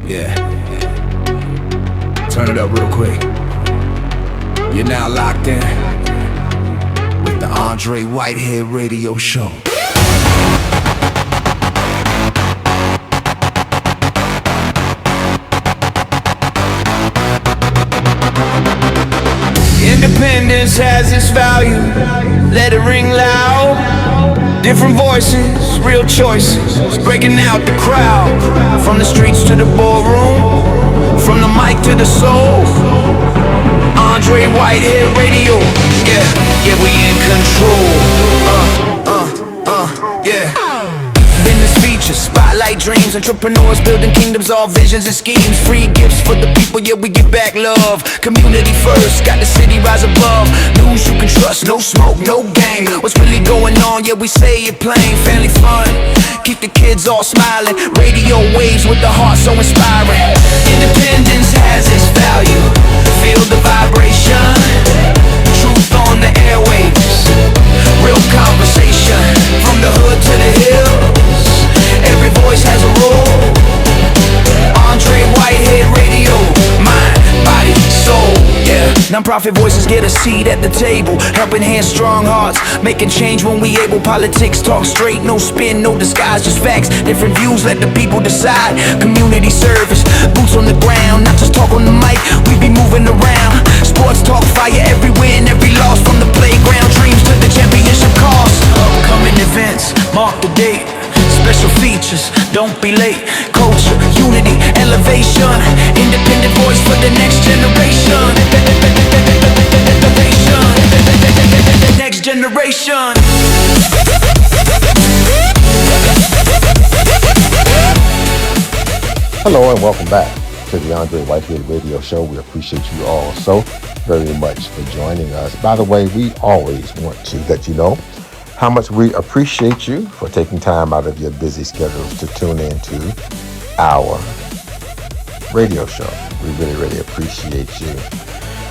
Yeah. Turn it up real quick. You're now locked in with the Andre Whitehead Radio Show. Independence has its value. Let it ring loud. Different voices, real choices, breaking out the crowd. From the streets to the ballroom, from the mic to the soul. Andre Whitehead Radio. Yeah, we in control. Yeah. Business features, spotlight dreams, entrepreneurs building kingdoms, all visions and schemes. Free gifts for the people, yeah, we give back love. Community first, got the city rise above. News you can trust, no smoke, no game. What's really going on, yeah, we say it plain. Family fun, keep the kids all smiling. Radio waves with the heart so inspiring. Independence has its value. Feel the vibration. Truth on the airwaves. Real conversation. From the hood to the hills. Every voice has a role. Andre Whitehead Radio. Mind, body, soul. Yeah. Non-profit voices get a seat at the table. Helping hands, strong hearts. Making change when we able. Politics talk straight. No spin, no disguise. Just facts. Different views, let the people decide. Community service. Boots on the ground. Not just talk on the mic. We be moving around. Sports talk, fire every win, every loss. From the playground dreams to the championship calls. Upcoming events, mark the date. Special features, don't be late. Culture, unity, elevation. Independent voice for the next generation. Next generation. Hello and welcome back to the Andre Whitehead Radio Show. We appreciate you all so very much for joining us. By the way, we always want to let you know how much we appreciate you for taking time out of your busy schedules to tune in to our radio show. We really, really appreciate you.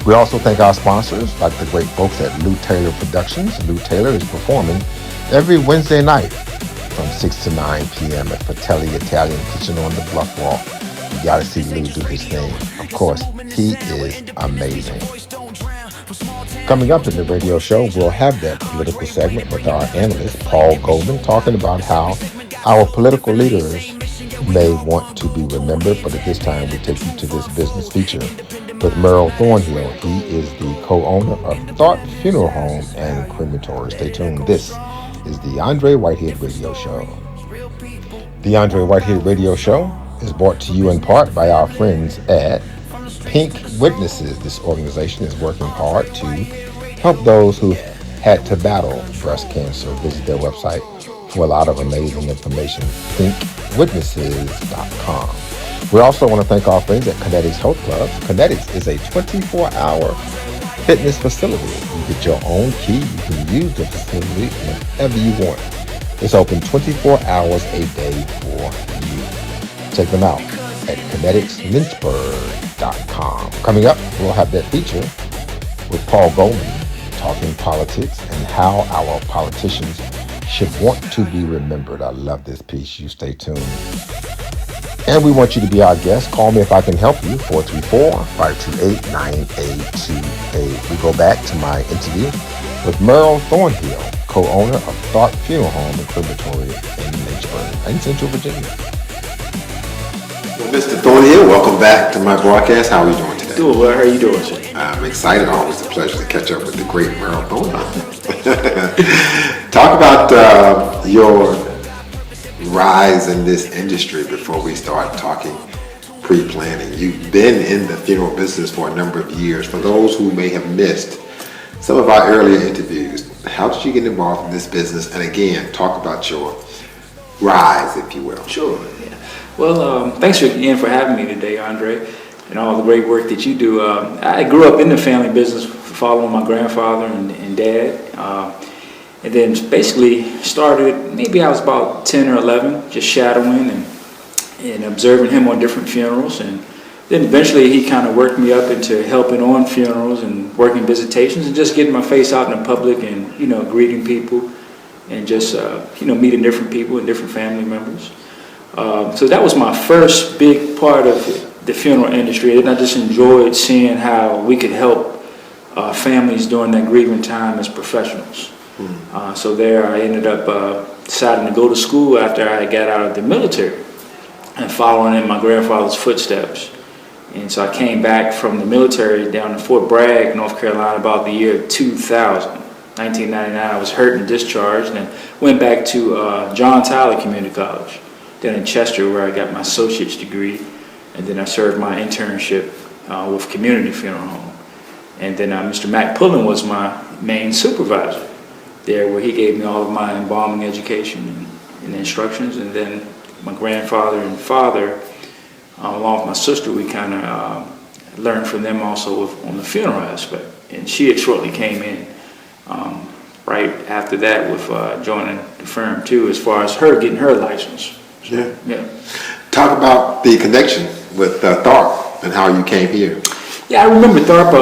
We also thank our sponsors, like the great folks at Lou Taylor Productions. Lou Taylor is performing every Wednesday night from 6 to 9 p.m. at Fratelli Italian Kitchen on the Bluff Walk. You gotta see Lou do his thing. Of course, he is amazing. Coming up in the radio show, we'll have that political segment with our analyst, Paul Goldman, talking about how our political leaders may want to be remembered, but at this time we take you to this business feature with Merle Thornhill. He is the co-owner of Thought Funeral Home and Crematory. Stay tuned. This is the Andre Whitehead Radio Show. The Andre Whitehead Radio Show is brought to you in part by our friends at Pink Witnesses. This organization is working hard to help those who had to battle breast cancer. Visit their website for a lot of amazing information, pinkwitnesses.com. We also want to thank our friends at Kinetics Health Club. Kinetics is a 24-hour fitness facility. You get your own key. You can use the facility whenever you want. It's open 24 hours a day for you. Check them out at kineticsLynchburg.com. Coming up, we'll have that feature with Paul Goldman talking politics and how our politicians should want to be remembered. I love this piece. You stay tuned. And we want you to be our guest. Call me if I can help you, 434-528-9828. We go back to my interview with Merle Thornhill, co-owner of Thought Funeral Home and Crematory in Lynchburg, in Central Virginia. Well, Mr. Thornhill, welcome back to my broadcast. How are you doing today? Doing well. How are you doing, sir? I'm excited. Always a pleasure to catch up with the great Merle Thornhill. Talk about your rise in this industry before we start talking pre-planning. You've been in the funeral business for a number of years. For those who may have missed some of our earlier interviews, how did you get involved in this business? And again, talk about your rise, if you will. Sure. Yeah. Well, thanks again for having me today, Andre, and all the great work that you do. I grew up in the family business following my grandfather and dad. And then basically started, maybe I was about 10 or 11, just shadowing and observing him on different funerals. And then eventually he kind of worked me up into helping on funerals and working visitations and just getting my face out in the public and, greeting people and just, meeting different people and different family members. So that was my first big part of the funeral industry, and I just enjoyed seeing how we could help families during that grieving time as professionals. So there I ended up deciding to go to school after I got out of the military and following in my grandfather's footsteps. And so I came back from the military down to Fort Bragg, North Carolina, about the year 2000. 1999, I was hurt and discharged, and went back to John Tyler Community College, then in Chester, where I got my associate's degree, and then I served my internship with Community Funeral Home. And then Mr. Mac Pullen was my main supervisor there, where he gave me all of my embalming education and instructions. And then my grandfather and father, along with my sister, we kind of learned from them also on the funeral aspect. And she had shortly came in right after that with joining the firm too, as far as her getting her license. Yeah. Yeah. Talk about the connection with Tharp and how you came here. Yeah, I remember Tharp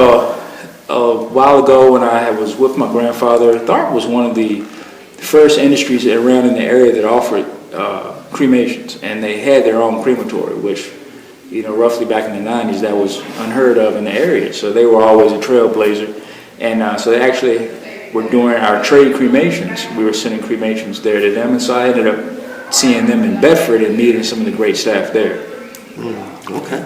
a while ago when I was with my grandfather. Tharp was one of the first industries around in the area that offered cremations, and they had their own crematory, which, you know, roughly back in the 90s, that was unheard of in the area. So they were always a trailblazer. And so they actually were doing our trade cremations. We were sending cremations there to them. And so I ended up seeing them in Bedford and meeting some of the great staff there. Okay.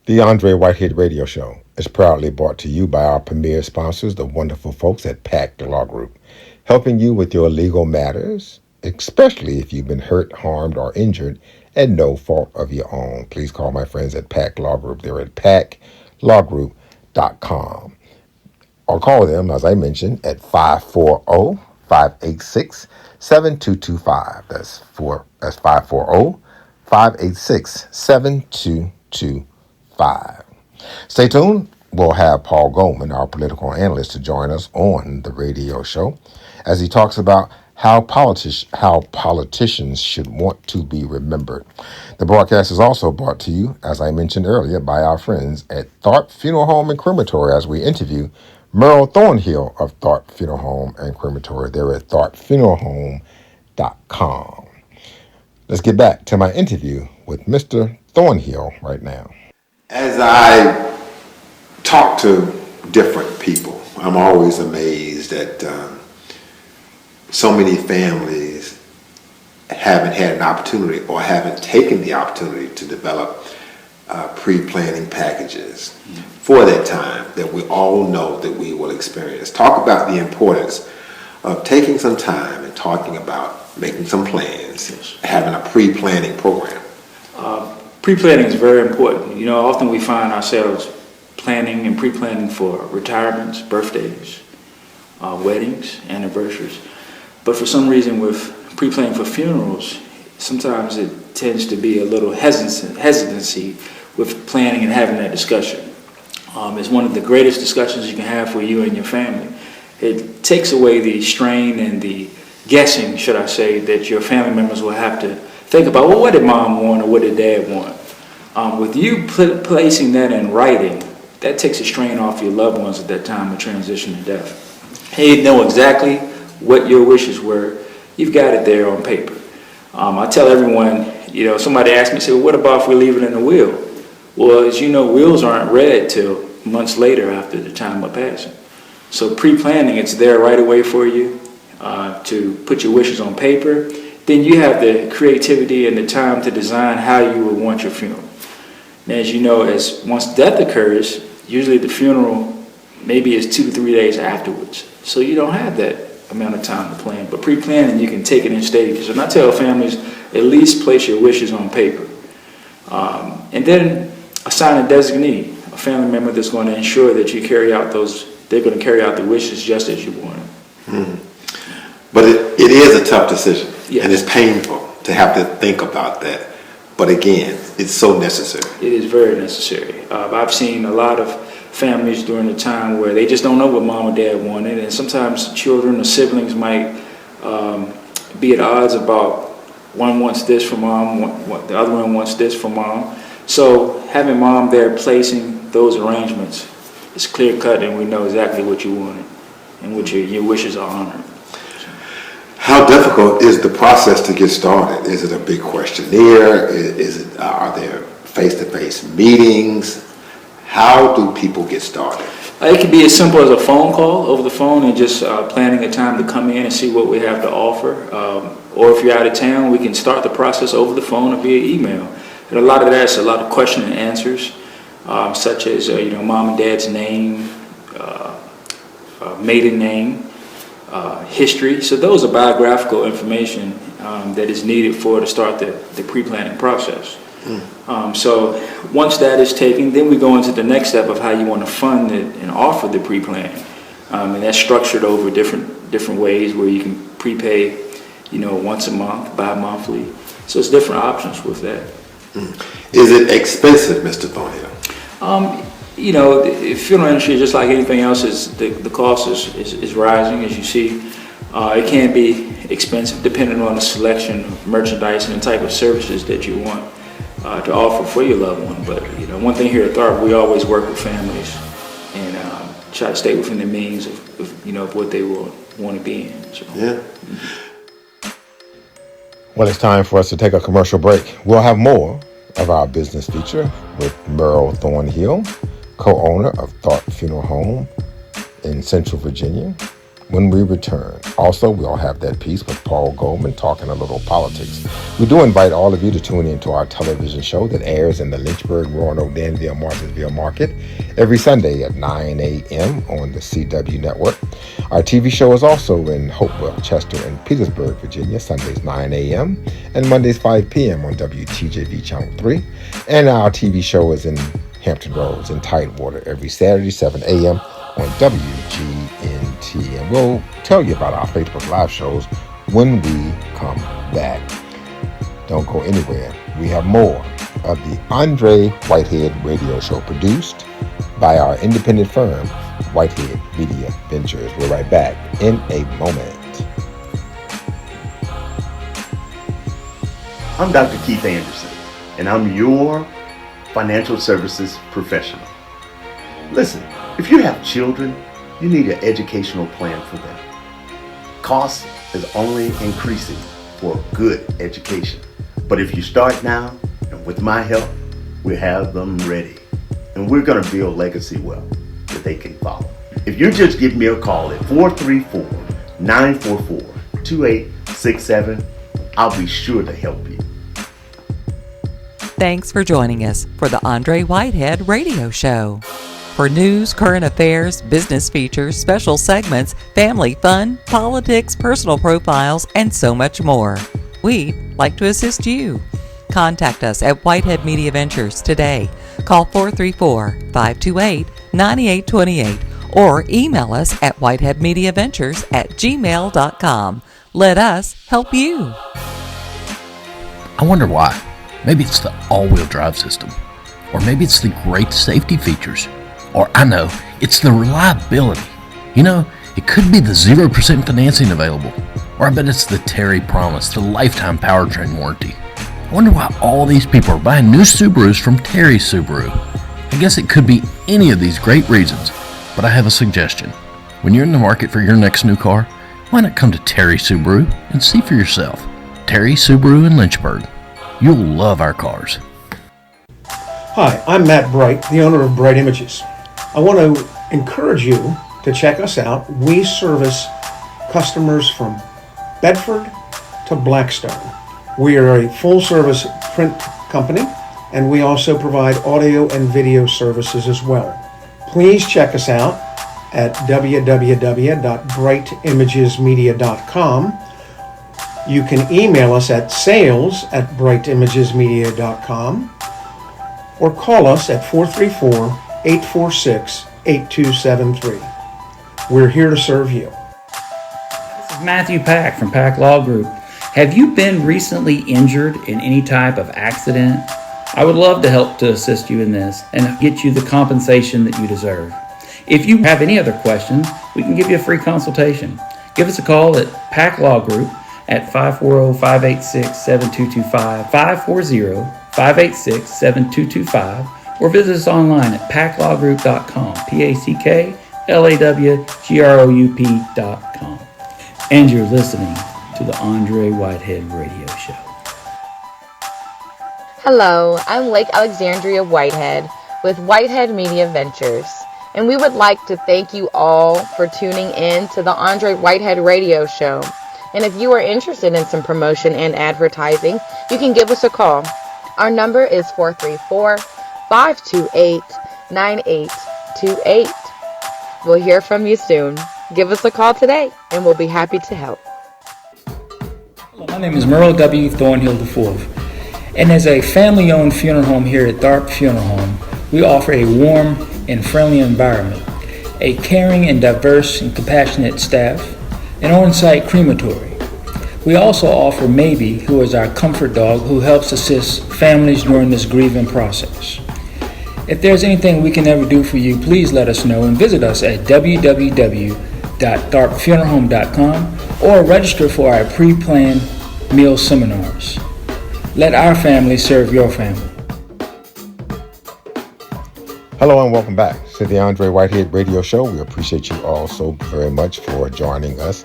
The Andre Whitehead Radio Show is proudly brought to you by our premier sponsors, the wonderful folks at PAC Law Group, helping you with your legal matters, especially if you've been hurt, harmed, or injured at no fault of your own. Please call my friends at PAC Law Group. They're at PACLawGroup.com. Or call them, as I mentioned, at 540-586-7225. That's 540-586-7225. Stay tuned. We'll have Paul Goldman, our political analyst, to join us on the radio show as he talks about how politicians should want to be remembered. The broadcast is also brought to you, as I mentioned earlier, by our friends at Tharp Funeral Home and Crematory as we interview Merle Thornhill of Tharp Funeral Home and Crematory. They're at tharpfuneralhome.com. Let's get back to my interview with Mr. Thornhill right now. As I talk to different people, I'm always amazed that so many families haven't had an opportunity or haven't taken the opportunity to develop pre-planning packages for that time that we all know that we will experience. Talk about the importance of taking some time and talking about making some plans, having a pre-planning program. Pre-planning is very important. You know, often we find ourselves planning and pre-planning for retirements, birthdays, weddings, anniversaries. But for some reason with pre-planning for funerals, sometimes it tends to be a little hesitancy with planning and having that discussion. It's one of the greatest discussions you can have for you and your family. It takes away the strain and the guessing, should I say, that your family members will have to think about, well, what did mom want or what did dad want? With you placing that in writing, that takes a strain off your loved ones at that time of transition to death. They know exactly what your wishes were. You've got it there on paper. I tell everyone, you know, somebody asks me, say, well, what about if we leave it in a will? Well, as you know, wills aren't read till months later after the time of passing. So pre-planning, it's there right away for you to put your wishes on paper. Then you have the creativity and the time to design how you would want your funeral. Now, as you know, once death occurs, usually the funeral maybe is 2 to 3 days afterwards. So you don't have that amount of time to plan. But pre-planning, you can take it in stages. And I tell families, at least place your wishes on paper. And then assign a designee, a family member that's going to ensure that you carry out they're going to carry out the wishes just as you want it. But it is a tough decision, Yes. and it's painful to have to think about that. But again, it's so necessary. It is very necessary. I've seen a lot of families during the time where they just don't know what mom or dad wanted, and sometimes children or siblings might be at odds about one wants this for mom, the other one wants this for mom. So having mom there placing those arrangements is clear cut, and we know exactly what you wanted and what your wishes are honored. How difficult is the process to get started? Is it a big questionnaire? Are there face-to-face meetings? How do people get started? It can be as simple as a phone call over the phone and just planning a time to come in and see what we have to offer. Or if you're out of town, we can start the process over the phone or via email. And a lot of that's a lot of question and answers, such as mom and dad's name, maiden name, history. So those are biographical information that is needed to start the pre-planning process. So once that is taken, then we go into the next step of how you want to fund it and offer the pre-planning. And that's structured over different ways where you can prepay, once a month, bi-monthly. So it's different options with that. Is it expensive, Mr. Thornhill? The funeral industry, just like anything else, the cost is rising, as you see. It can be expensive depending on the selection of merchandise and the type of services that you want to offer for your loved one. But one thing here at Tharp, we always work with families and try to stay within the means of what they will want to be in. So. Yeah. Well, it's time for us to take a commercial break. We'll have more of our business feature with Merle Thornhill, co-owner of Tharp Funeral Home in Central Virginia, when we return. Also, we'll have that piece with Paul Goldman talking a little politics. We do invite all of you to tune into our television show that airs in the Lynchburg, Roanoke, Danville, Martinsville market every Sunday at 9 a.m. on the CW network. Our TV show is also in Hopewell, Chester, and Petersburg, Virginia, Sundays 9 a.m. and Mondays 5 p.m. on WTJV Channel 3. And our TV show is in Hampton Roads and Tidewater every Saturday 7 a.m. on WGNT. And we'll tell you about our Facebook Live shows when we come back. Don't go anywhere. We have more of the Andre Whitehead Radio Show, produced by our independent firm, Whitehead Media Ventures. We're right back in a moment. I'm Dr. Keith Anderson, and I'm your financial services professional. Listen, if you have children, you need an educational plan for them. Cost is only increasing for a good education. But if you start now, and with my help, we have them ready. And we're going to build legacy wealth that they can follow. If you just give me a call at 434-944-2867, I'll be sure to help you. Thanks for joining us for the Andre Whitehead Radio Show. For news, current affairs, business features, special segments, family fun, politics, personal profiles, and so much more, we'd like to assist you. Contact us at Whitehead Media Ventures today. Call 434-528-9828 or email us at whiteheadmediaventures@gmail.com. Let us help you. I wonder why. Maybe it's the all-wheel drive system. Or maybe it's the great safety features. Or I know, it's the reliability. It could be the 0% financing available. Or I bet it's the Terry Promise, the lifetime powertrain warranty. I wonder why all these people are buying new Subarus from Terry Subaru. I guess it could be any of these great reasons, but I have a suggestion. When you're in the market for your next new car, why not come to Terry Subaru and see for yourself? Terry Subaru in Lynchburg. You'll love our cars. Hi, I'm Matt Bright, the owner of Bright Images. I want to encourage you to check us out. We service customers from Bedford to Blackstone. We are a full-service print company, and we also provide audio and video services as well. Please check us out at www.brightimagesmedia.com. You can email us at sales@brightimagesmedia.com or call us at 434-846-8273. We're here to serve you. This is Matthew Pack from Pack Law Group. Have you been recently injured in any type of accident? I would love to help to assist you in this and get you the compensation that you deserve. If you have any other questions, we can give you a free consultation. Give us a call at Pack Law Group at 540-586-7225, 540-586-7225, or visit us online at packlawgroup.com, PACKLAWGROUP.com. And you're listening to the Andre Whitehead Radio Show. Hello, I'm Lake Alexandria Whitehead with Whitehead Media Ventures, and we would like to thank you all for tuning in to the Andre Whitehead Radio Show. And if you are interested in some promotion and advertising, you can give us a call. Our number is 434-528-9828. We'll hear from you soon. Give us a call today, and we'll be happy to help. Hello, my name is Merle W. Thornhill IV. And as a family-owned funeral home here at Tharp Funeral Home, we offer a warm and friendly environment, a caring and diverse and compassionate staff, an on-site crematory. We also offer Maybe, who is our comfort dog who helps assist families during this grieving process. If there's anything we can ever do for you, please let us know and visit us at www.tharpfuneralhome.com or register for our pre-planned meal seminars. Let our family serve your family. Hello and welcome back to the Andre Whitehead Radio Show. We appreciate you all so very much for joining us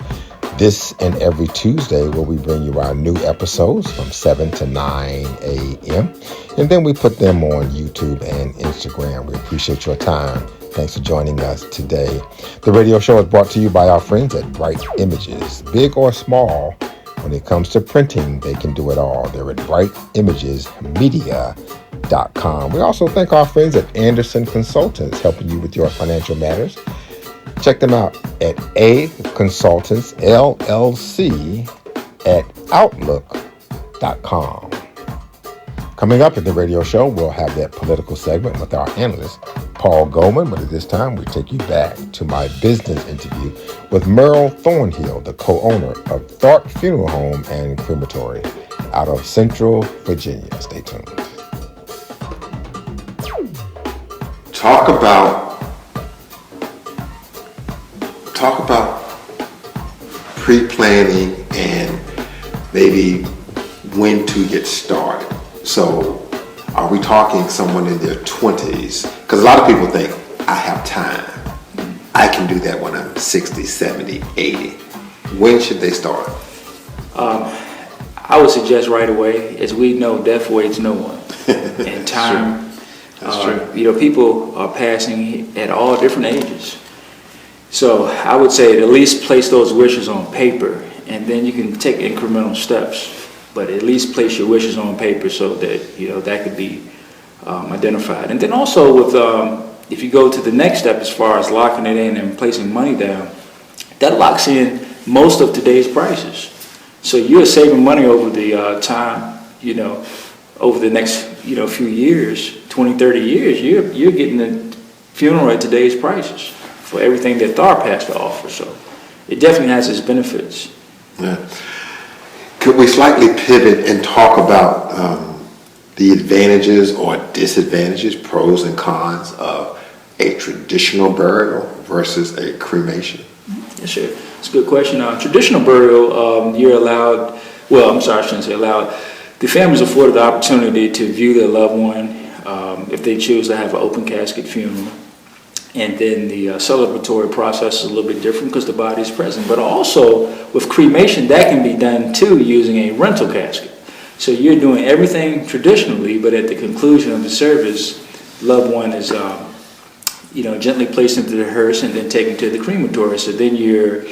this and every Tuesday, where we bring you our new episodes from 7 to 9 a.m. And then we put them on YouTube and Instagram. We appreciate your time. Thanks for joining us today. The radio show is brought to you by our friends at Bright Images. Big or small, when it comes to printing, they can do it all. They're at BrightImagesMedia.com. We also thank our friends at Anderson Consultants, helping you with your financial matters. Check them out at A-Consultants, LLC, at Outlook.com. Coming up at the radio show, we'll have that political segment with our analyst, Paul Goldman. But at this time, we take you back to my business interview with Merle Thornhill, the co-owner of Tharp Funeral Home and Crematory out of Central Virginia. Stay tuned. Talk about pre-planning and maybe when to get started. So are we talking someone in their 20s? Because a lot of people think, I have time. I can do that when I'm 60, 70, 80. When should they start? I would suggest right away. As we know, death waits no one. And time, That's true. People are passing at all different ages. So I would say at least place those wishes on paper, and then you can take incremental steps. But at least place your wishes on paper so that that could be identified. And then also with if you go to the next step as far as locking it in and placing money down, that locks in most of today's prices. So you're saving money over the time, over the next few years, 20, 30 years. You're getting a funeral at today's prices for everything that Tharp has to offer. So it definitely has its benefits. Yeah. Could we slightly pivot and talk about the advantages or disadvantages, pros and cons of a traditional burial versus a cremation? Yes, sure. It's a good question. Traditional burial, you're allowed, I shouldn't say allowed, the families afforded the opportunity to view their loved one if they choose to have an open casket funeral. And then the celebratory process is a little bit different because the body is present. But also with cremation, that can be done too using a rental casket. So you're doing everything traditionally, but at the conclusion of the service, loved one is gently placed into the hearse and then taken to the crematory. So then you're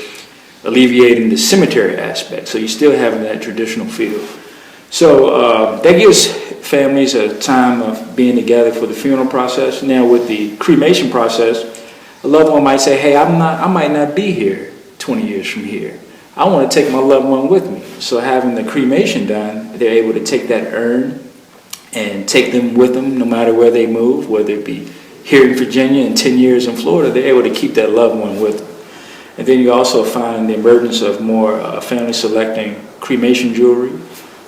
alleviating the cemetery aspect. So you're still having that traditional feel. So that gives families a time of being together for the funeral process. Now with the cremation process, a loved one might say, hey, I might not be here 20 years from here. I want to take my loved one with me. So having the cremation done, they're able to take that urn and take them with them no matter where they move, whether it be here in Virginia and 10 years in Florida, they're able to keep that loved one with them. And then you also find the emergence of more families selecting cremation jewelry.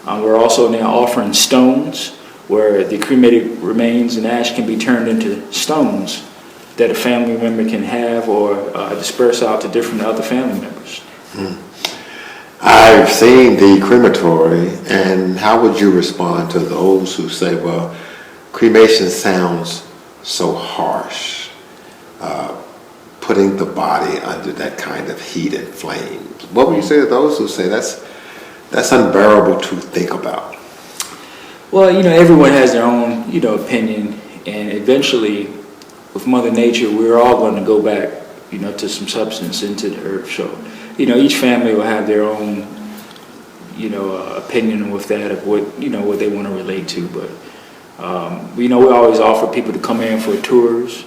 We're also now offering stones where the cremated remains and ash can be turned into stones that a family member can have or disperse out to different other family members. I've seen the crematory, and how would you respond to those who say, well, cremation sounds so harsh, putting the body under that kind of heat and flames? What would you say to those who say that's that's unbearable to think about? Well, everyone has their own, opinion, and eventually, with Mother Nature, we're all going to go back, to some substance into the earth. So, each family will have their own, opinion with that of what, what they want to relate to. But, we always offer people to come in for tours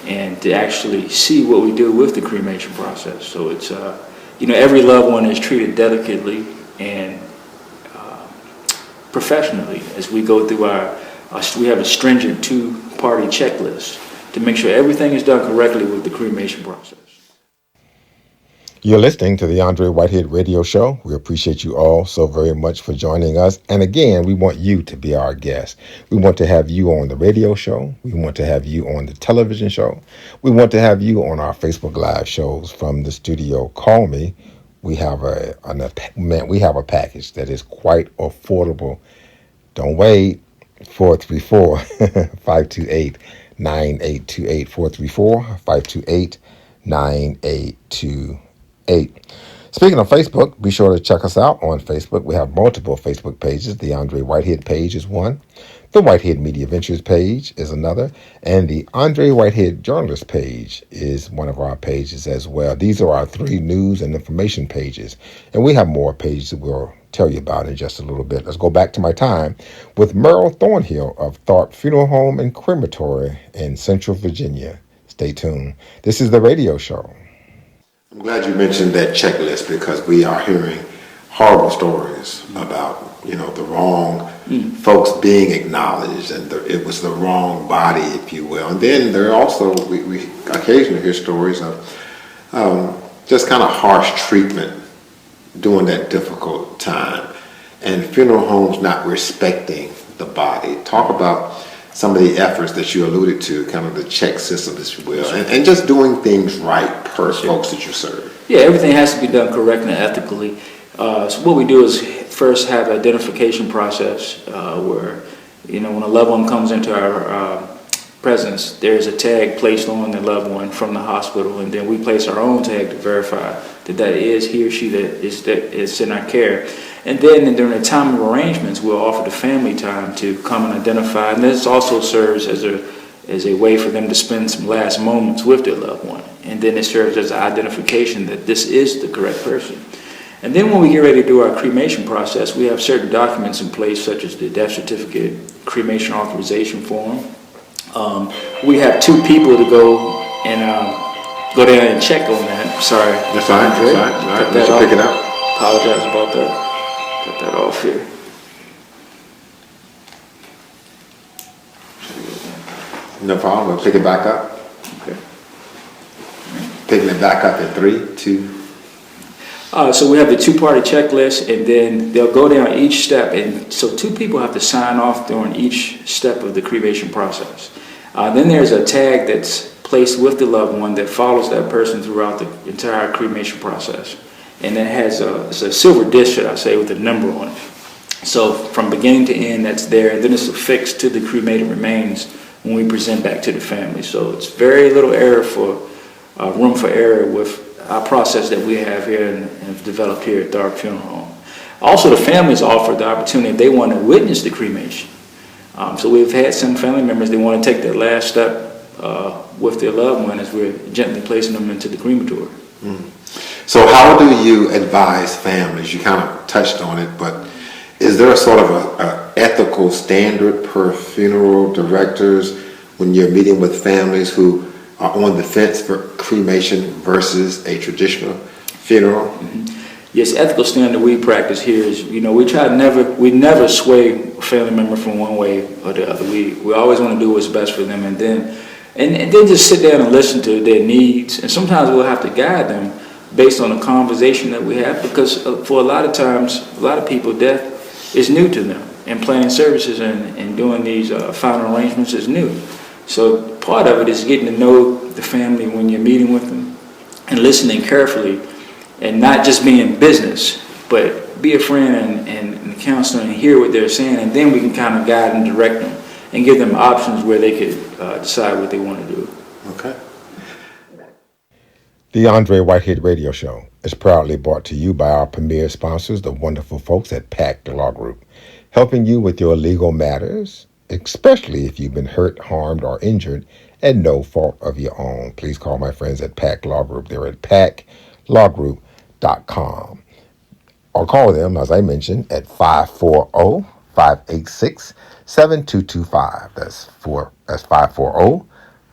and to actually see what we do with the cremation process. So it's, every loved one is treated delicately and professionally as we go through we have a stringent 2-party checklist to make sure everything is done correctly with the cremation process. You're listening to the Andre Whitehead Radio Show. We appreciate you all so very much for joining us. And again, we want you to be our guest. We want to have you on the radio show. We want to have you on the television show. We want to have you on our Facebook Live shows from the studio. Call me. We have a package that is quite affordable. Don't wait. 434-528-9828. 434-528-9828. Speaking of Facebook, be sure to check us out on Facebook. We have multiple Facebook pages. The Andre Whitehead page is one. The Whitehead Media Ventures page is another. And the Andre Whitehead Journalist page is one of our pages as well. These are our 3 news and information pages. And we have more pages that we'll tell you about in just a little bit. Let's go back to my time with Merle Thornhill of Tharp Funeral Home and Crematory in Central Virginia. Stay tuned. This is the radio show. I'm glad you mentioned that checklist because we are hearing horrible stories about, the wrong folks being acknowledged and it was the wrong body, if you will. And then there are also, we occasionally hear stories of just kind of harsh treatment during that difficult time and funeral homes not respecting the body. Talk about some of the efforts that you alluded to, kind of the check system, if you will, and just doing things right per folks that you serve. Yeah, everything has to be done correctly and ethically. So what we do is first have an identification process where, when a loved one comes into our presence, there's a tag placed on the loved one from the hospital, and then we place our own tag to verify that is he or she that is in our care. And then during the time of arrangements, we'll offer the family time to come and identify. And this also serves as a way for them to spend some last moments with their loved one. And then it serves as an identification that this is the correct person. And then when we get ready to do our cremation process, we have certain documents in place, such as the death certificate, cremation authorization form. We have 2 people to go down and check on that. Sorry. That's fine. That's fine. All right, let's pick it up. Apologize about that. Cut that off here. No problem. We'll pick it back up. Okay. Picking it back up in 3, 2. So we have the 2-party checklist, and then they'll go down each step. And so 2 people have to sign off during each step of the cremation process. Then there's a tag that's placed with the loved one that follows that person throughout the entire cremation process. And it has it's a silver disc, should I say, with a number on it. So from beginning to end, that's there, and then it's affixed to the cremated remains when we present back to the family. So it's very little room for error with our process that we have here and have developed here at Tharp Funeral Home. Also, the families offer the opportunity if they want to witness the cremation. So we've had some family members, they want to take that last step with their loved one as we're gently placing them into the crematory. So how do you advise families? You kind of touched on it, but is there a sort of a ethical standard per funeral directors when you're meeting with families who are on the fence for cremation versus a traditional funeral? Yes, ethical standard we practice here is, we never sway a family member from one way or the other. We always want to do what's best for them, and then just sit down and listen to their needs. And sometimes we'll have to guide them based on the conversation that we have, because for a lot of times, a lot of people, death is new to them, and planning services and doing these final arrangements is new. So part of it is getting to know the family when you're meeting with them and listening carefully, and not just being business, but be a friend and a counselor and hear what they're saying, and then we can kind of guide and direct them and give them options where they could decide what they want to do. Okay. The Andre Whitehead Radio Show is proudly brought to you by our premier sponsors, the wonderful folks at PAC Law Group, helping you with your legal matters, especially if you've been hurt, harmed, or injured at no fault of your own. Please call my friends at PAC Law Group. They're at PACLawGroup.com. Or call them, as I mentioned, at 540-586-7225. That's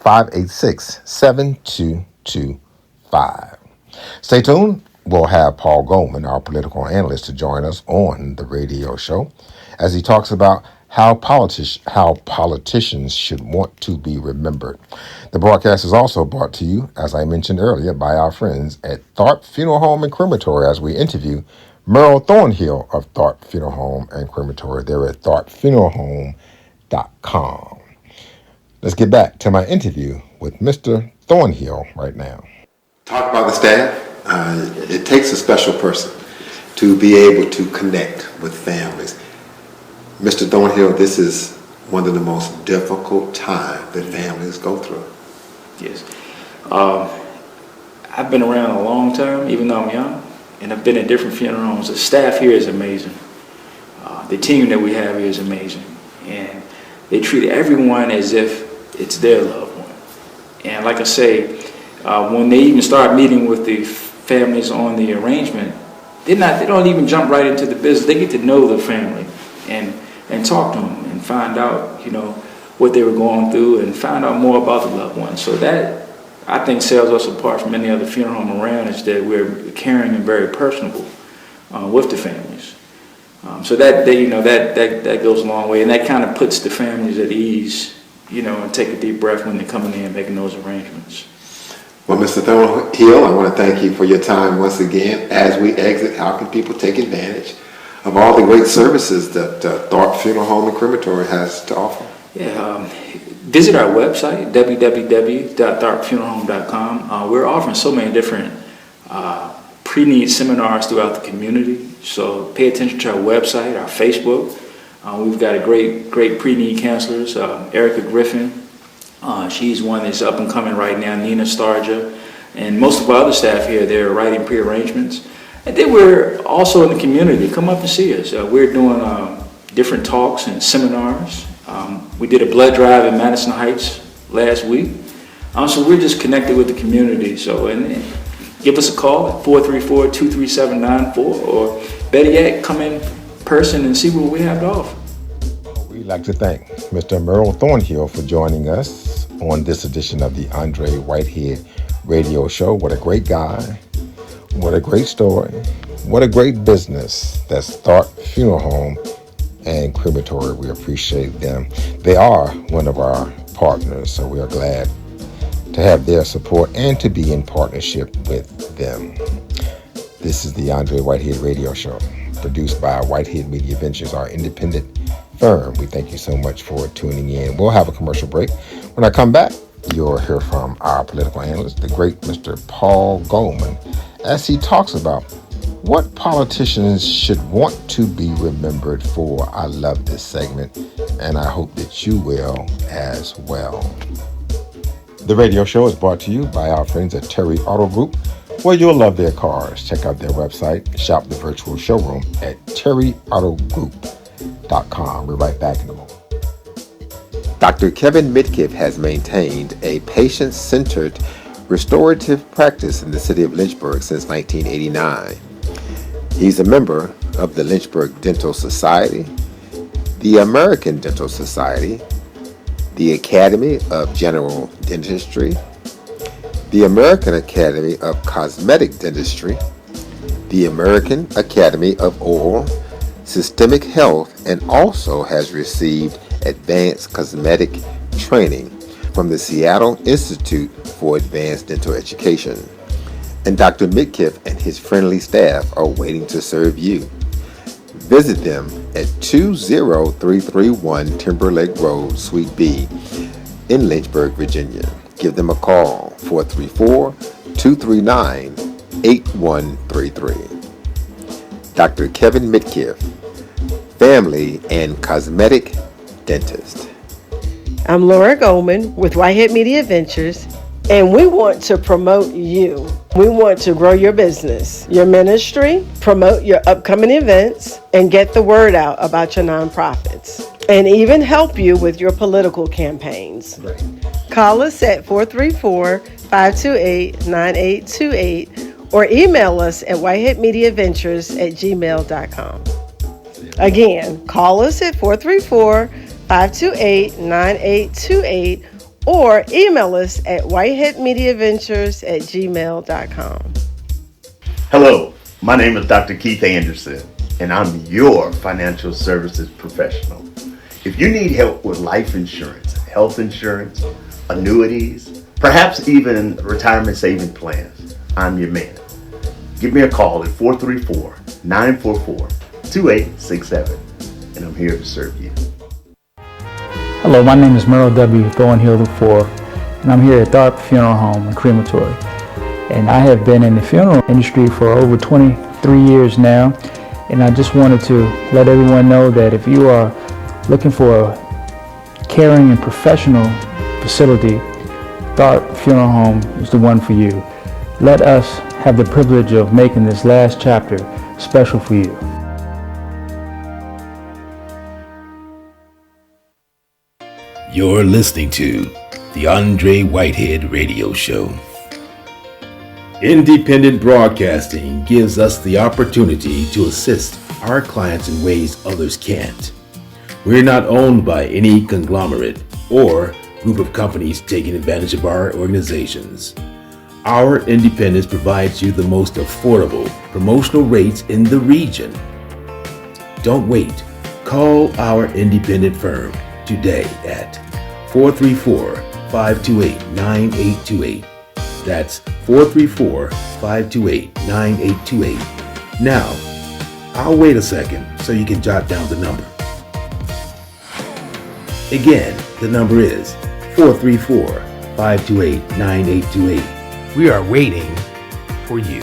540-586-7225. Stay tuned. We'll have Paul Goldman, our political analyst, to join us on the radio show as he talks about how politicians should want to be remembered. The broadcast is also brought to you, as I mentioned earlier, by our friends at Tharp Funeral Home and Crematory as we interview Merle Thornhill of Tharp Funeral Home and Crematory. They're at tharpfuneralhome.com. Let's get back to my interview with Mr. Thornhill right now. Talk about the staff. It takes a special person to be able to connect with families. Mr. Thornhill, this is one of the most difficult times that families go through. Yes. I've been around a long time, even though I'm young, and I've been at different funeral homes. The staff here is amazing. The team that we have here is amazing. And they treat everyone as if it's their loved one. And like I say, when they even start meeting with the families on the arrangement, they don't even jump right into the business. They get to know the family and talk to them and find out, what they were going through and find out more about the loved one. So that, I think, sets us apart from any other funeral home around, is that we're caring and very personable with the families. So that goes a long way, and that kind of puts the families at ease, and take a deep breath when they're coming in and making those arrangements. Well, Mr. Thornhill, I want to thank you for your time once again. As we exit, how can people take advantage of all the great services that Tharp Funeral Home and Crematory has to offer? Yeah, visit our website, www.tharpfuneralhome.com. We're offering so many different pre-need seminars throughout the community, so pay attention to our website, our Facebook. We've got a great pre-need counselors, Erica Griffin. She's one that's up and coming right now, Nina Starja, and most of our other staff here, they're writing pre-arrangements. And then we're also in the community. Come up and see us. We're doing different talks and seminars. We did a blood drive in Madison Heights last week. So we're just connected with the community. So and give us a call at 434-237-94, or better yet, come in person and see what we have to offer. We'd like to thank Mr. Merle Thornhill for joining us on this edition of the Andre Whitehead Radio Show. What a great guy. What a great story. What a great business. That's Tharp Funeral Home and Crematory. We appreciate them. They are one of our partners, so we are glad to have their support and to be in partnership with them. This is the Andre Whitehead Radio Show, produced by Whitehead Media Ventures, our independent firm. We thank you so much for tuning in. We'll have a commercial break. When I come back, you'll hear from our political analyst, the great Mr. Paul Goldman, as he talks about what politicians should want to be remembered for. I love this segment, and I hope that you will as well. The radio show is brought to you by our friends at Terry Auto Group, where you'll love their cars. Check out their website, shop the virtual showroom at terryautogroup.com. We're right back in a moment. Dr. Kevin Mitkiff has maintained a patient-centered restorative practice in the city of Lynchburg since 1989. He's a member of the Lynchburg Dental Society, the American Dental Society, the Academy of General Dentistry, the American Academy of Cosmetic Dentistry, the American Academy of Oral Systemic Health, and also has received advanced cosmetic training from the Seattle Institute for Advanced Dental Education. And Dr. Mitkiff and his friendly staff are waiting to serve you. Visit them at 20331 Timberlake Road, Suite B in Lynchburg, Virginia. Give them a call, 434-239-8133. Dr. Kevin Mitkiff, family and cosmetic dentist. I'm Laura Goldman with Whitehead Media Ventures, And we want to promote you. We want to grow your business, your ministry, promote your upcoming events, and get the word out about your nonprofits, and even help you with your political campaigns. Right. Call us at 434-528-9828 or email us at whiteheadmediaventures@gmail.com. Again, call us at 434-528-9828 or email us at whiteheadmediaventures@gmail.com. Hello, my name is Dr. Keith Anderson, and I'm your financial services professional. If you need help with life insurance, health insurance, annuities, perhaps even retirement saving plans, I'm your man. Give me a call at 434-944-2867, and I'm here to serve you. Hello, my name is Merle W. Thornhill IV, and I'm here at Tharp Funeral Home and Crematory. And I have been in the funeral industry for over 23 years now, and I just wanted to let everyone know that if you are looking for a caring and professional facility, Tharp Funeral Home is the one for you. Let us have the privilege of making this last chapter special for you. You're listening to the Andre Whitehead Radio Show. Independent broadcasting gives us the opportunity to assist our clients in ways others can't. We're not owned by any conglomerate or group of companies taking advantage of our organizations. Our independence provides you the most affordable promotional rates in the region. Don't wait. Call our independent firm today at 434-528-9828. That's 434-528-9828. Now, I'll wait a second so you can jot down the number. Again, the number is 434-528-9828. We are waiting for you.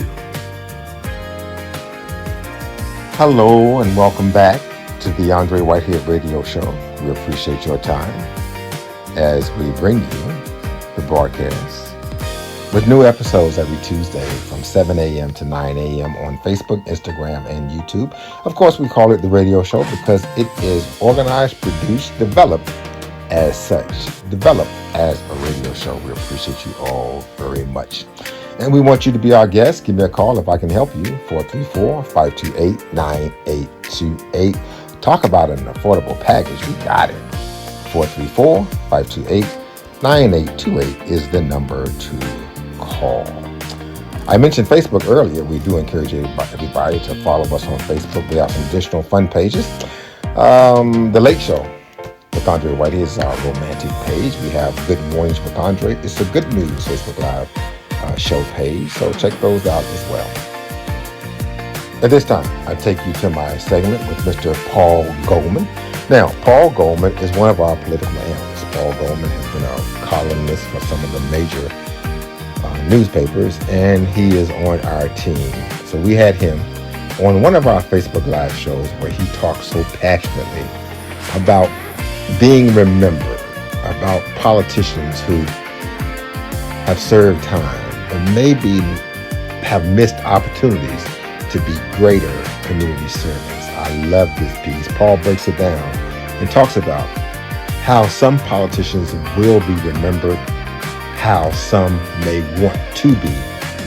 Hello and welcome back to the Andre Whitehead Radio Show. We appreciate your time as we bring you the broadcast with new episodes every Tuesday from 7 a.m. to 9 a.m. on Facebook, Instagram, and YouTube. Of course, we call it the radio show because it is organized, produced, developed as such. Developed as a radio show. We appreciate you all very much. And we want you to be our guest. Give me a call if I can help you. 434-528-9828. Talk about an affordable package. We got it. 434-528-9828 is the number to call. I mentioned Facebook earlier. We do encourage everybody to follow us on Facebook. We have some additional fun pages. The Late Show with Andre Whitehead is our romantic page. We have Good Mornings with Andre. It's a Good News Facebook Live show page, so check those out as well. At this time, I take you to my segment with Mr. Paul Goldman. Now, Paul Goldman is one of our political analysts. Paul Goldman has been a columnist for some of the major newspapers, and he is on our team. So we had him on one of our Facebook Live shows where he talked so passionately about being remembered, about politicians who have served time and maybe have missed opportunities to be greater community servants. I love this piece. Paul breaks it down and talks about how some politicians will be remembered, how some may want to be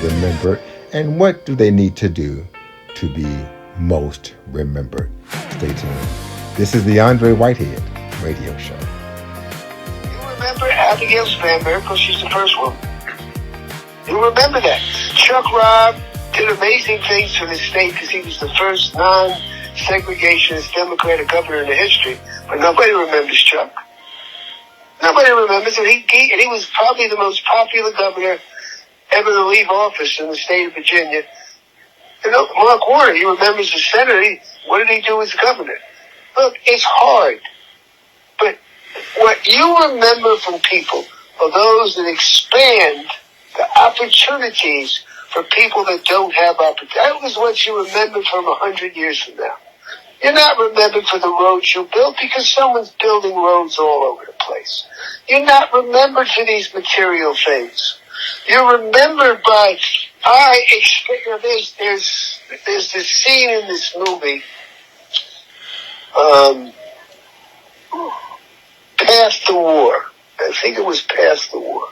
remembered, and what do they need to do to be most remembered. Stay tuned. This is the Andre Whitehead Radio Show. You remember Abigail Spanberg because she's the first woman. You remember that. Chuck Robb did amazing things for the state because he was the first non-segregationist Democratic governor in the history, but nobody remembers Chuck. Nobody remembers him. He was probably the most popular governor ever to leave office in the state of Virginia. You know, Mark Warner, he remembers as senator. What did he do as governor? Look, it's hard. But what you remember from people are those that expand the opportunities for people that don't have opportunities. That was what you remember from 100 years from now. You're not remembered for the roads you built because someone's building roads all over the place. You're not remembered for these material things. You're remembered by, I expect, you know, there's this scene in this movie, Past the War. I think it was Past the War.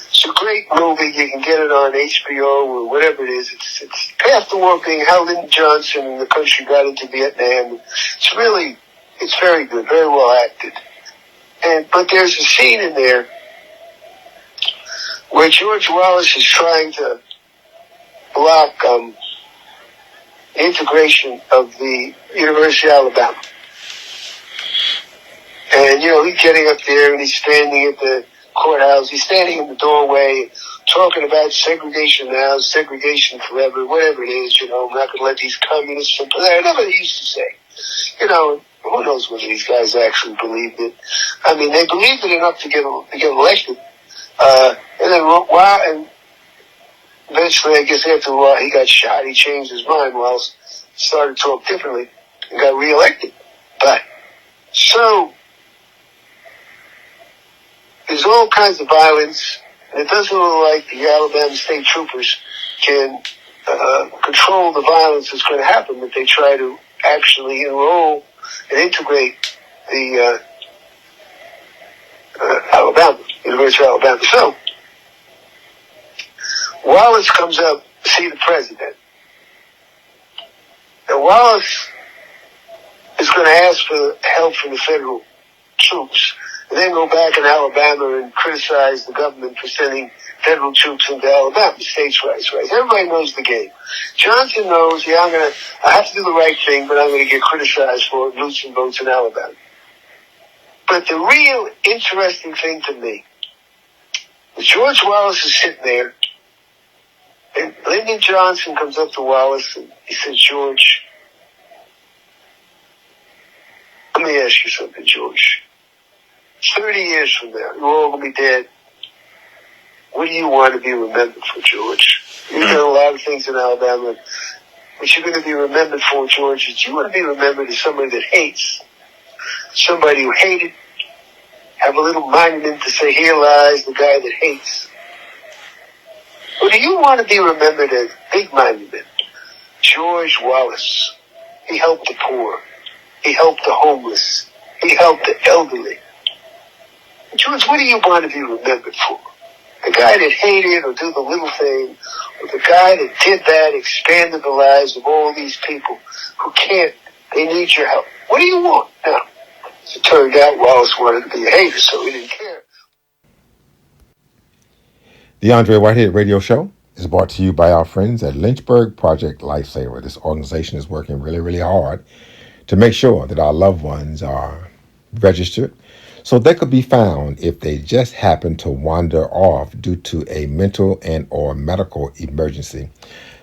It's a great movie. You can get it on HBO or whatever it is. It's Past the War, being how Lyndon Johnson and the country got into Vietnam. It's very good, very well acted. But there's a scene in there where George Wallace is trying to block integration of the University of Alabama. And, you know, he's getting up there and he's standing at the courthouse. He's standing in the doorway talking about segregation now, segregation forever, whatever it is, you know, I'm not going to let these communists, whatever they used to say. You know, who knows whether these guys actually believed it. I mean, they believed it enough to get elected. And then eventually, I guess after a while, he got shot. He changed his mind. Wallace started to talk differently and got reelected. But, so, there's all kinds of violence, and it doesn't look like the Alabama State Troopers can control the violence that's going to happen if they try to actually enroll and integrate the University of Alabama. So, Wallace comes up to see the president. And Wallace is going to ask for help from the federal troops, and then go back in Alabama and criticize the government for sending federal troops into Alabama, states' rights. Everybody knows the game. Johnson knows, I have to do the right thing, but I'm going to get criticized for it, losing votes in Alabama. But the real interesting thing to me is George Wallace is sitting there, and Lyndon Johnson comes up to Wallace and he says, George, let me ask you something, George. 30 years from now, you're all going to be dead. What do you want to be remembered for, George? You've done a lot of things in Alabama. What you're going to be remembered for, George, is you want to be remembered as somebody that hates. Somebody who hated. Have a little monument to say, here lies the guy that hates. Or do you want to be remembered as big monument? George Wallace. He helped the poor. He helped the homeless. He helped the elderly. George, what do you want to be remembered for? The guy that hated or did the little thing, or the guy that did that, expanded the lives of all these people who can't, they need your help. What do you want? Now, as it turned out, Wallace wanted to be a hater, so he didn't care. The Andre Whitehead Radio Show is brought to you by our friends at Lynchburg Project Lifesaver. This organization is working really, really hard to make sure that our loved ones are registered so they could be found if they just happen to wander off due to a mental and or medical emergency.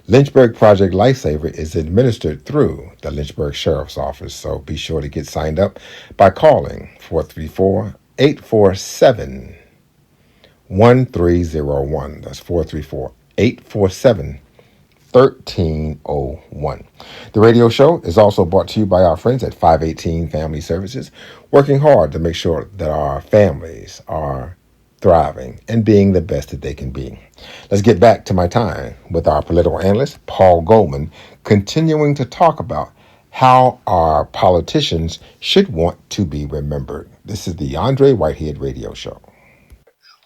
Lynchburg Project Lifesaver is administered through the Lynchburg Sheriff's Office, so be sure to get signed up by calling 434-847-1301. That's 434-847-1301. The radio show is also brought to you by our friends at 518 Family Services, working hard to make sure that our families are thriving and being the best that they can be. Let's get back to my time with our political analyst, Paul Goldman, continuing to talk about how our politicians should want to be remembered. This is the Andre Whitehead Radio Show.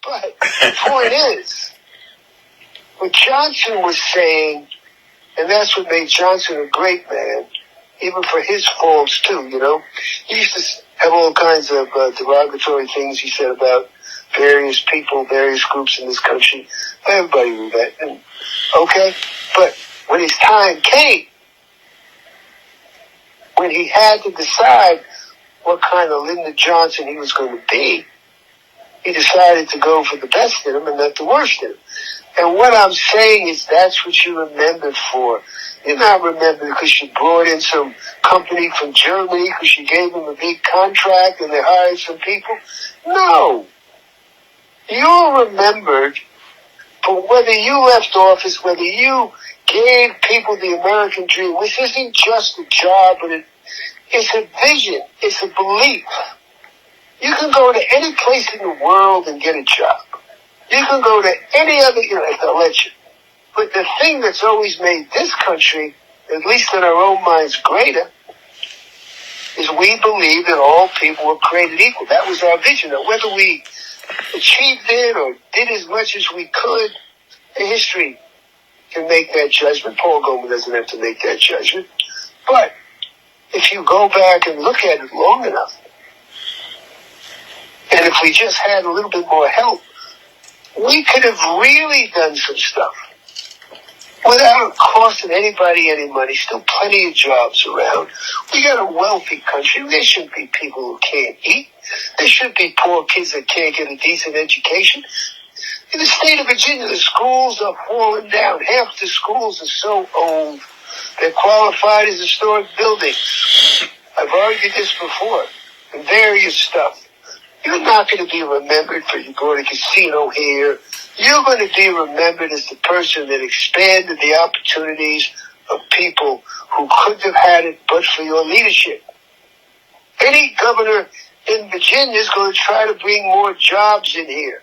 But the point is, what Johnson was saying, and that's what made Johnson a great man, even for his faults too, you know. He used to have all kinds of derogatory things he said about various people, various groups in this country. Everybody knew that. And, okay? But when his time came, when he had to decide what kind of Lyndon Johnson he was going to be, he decided to go for the best in him and not the worst in him. And what I'm saying is that's what you're remembered for. You're not remembered because you brought in some company from Germany because you gave them a big contract and they hired some people. No. You're remembered for whether you left office, whether you gave people the American dream, which isn't just a job, but it's a vision. It's a belief. You can go to any place in the world and get a job. You can go to any other election. But the thing that's always made this country, at least in our own minds, greater, is we believe that all people were created equal. That was our vision. Now, whether we achieved it or did as much as we could, history can make that judgment. Paul Goldman doesn't have to make that judgment. But if you go back and look at it long enough, and if we just had a little bit more help, we could have really done some stuff without costing anybody any money. Still plenty of jobs around. We got a wealthy country. There shouldn't be people who can't eat. There shouldn't be poor kids that can't get a decent education. In the state of Virginia, the schools are falling down. Half the schools are so old, they're qualified as historic buildings. I've argued this before in various stuff. You're not going to be remembered for you going to casino here. You're going to be remembered as the person that expanded the opportunities of people who couldn't have had it but for your leadership. Any governor in Virginia is going to try to bring more jobs in here.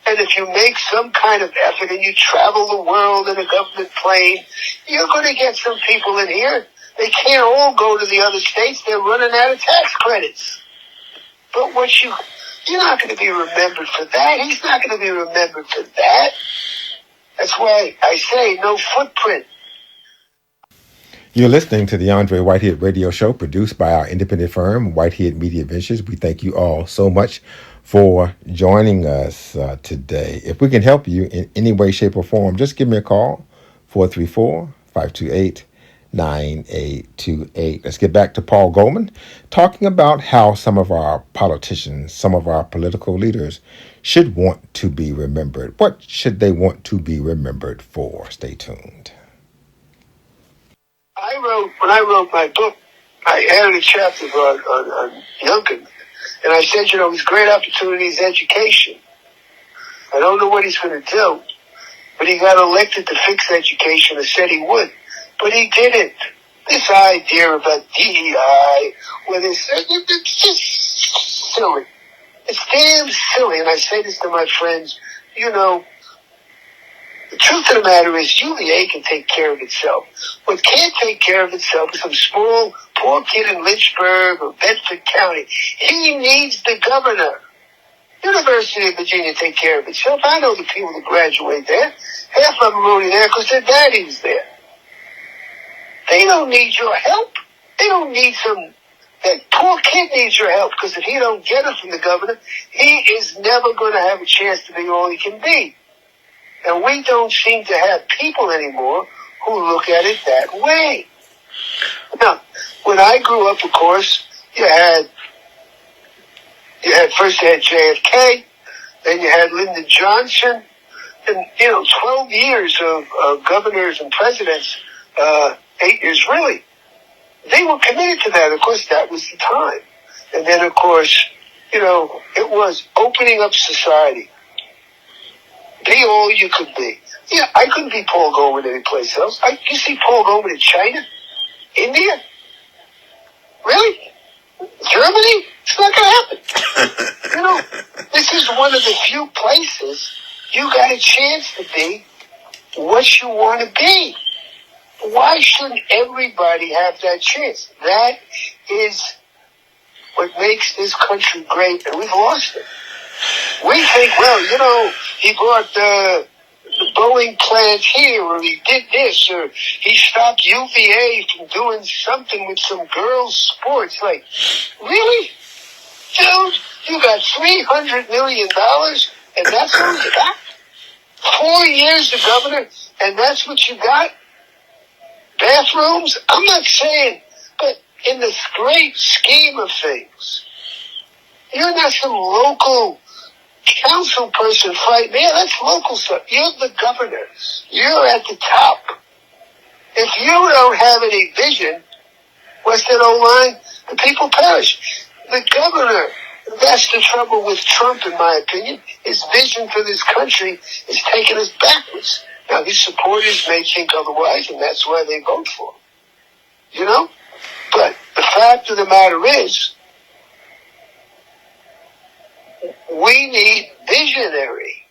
And if you make some kind of effort and you travel the world in a government plane, you're going to get some people in here. They can't all go to the other states. They're running out of tax credits. But you're not going to be remembered for that. He's not going to be remembered for that. That's why I say no footprint. You're listening to the Andre Whitehead Radio Show, produced by our independent firm, Whitehead Media Ventures. We thank you all so much for joining us today. If we can help you in any way, shape, or form, just give me a call, 434-528-9828. Let's get back to Paul Goldman, talking about how some of our politicians, some of our political leaders should want to be remembered. What should they want to be remembered for? Stay tuned. When I wrote my book, I added a chapter on Youngkin, and I said, his great opportunity is education. I don't know what he's going to do, but he got elected to fix education and said he would. But he didn't. This idea about DEI, it's just silly. It's damn silly. And I say this to my friends, the truth of the matter is UVA can take care of itself. What can't take care of itself is some small, poor kid in Lynchburg or Bedford County. He needs the governor. University of Virginia take care of itself. I know the people that graduate there. Half of them are only there because their daddy was there. They don't need your help. They don't need that poor kid needs your help, because if he don't get it from the governor, he is never going to have a chance to be all he can be. And we don't seem to have people anymore who look at it that way. Now, when I grew up, of course, you had JFK, then you had Lyndon Johnson, and 12 years of governors and presidents, 8 years really. They were committed to that. Of course, that was the time. And then, of course, it was opening up society. Be all you could be. Yeah, I couldn't be Paul Goldman anyplace else. You see Paul Goldman in China? India? Really? Germany? It's not going to happen. This is one of the few places you got a chance to be what you want to be. Why shouldn't everybody have that chance? That is what makes this country great, and we've lost it. We think, he brought the Boeing plant here, or he did this, or he stopped UVA from doing something with some girls' sports. Like, really? Dude, you got $300 million, and that's all you got? 4 years as governor, and that's what you got? Bathrooms? I'm not saying, but in the great scheme of things, you're not some local council person fighting. Yeah, that's local stuff. You're the governor. You're at the top. If you don't have any vision, what's that old line? The people perish. The governor, that's the trouble with Trump, in my opinion. His vision for this country is taking us backwards. Now, his supporters may think otherwise, and that's why they vote for him. But the fact of the matter is, we need visionary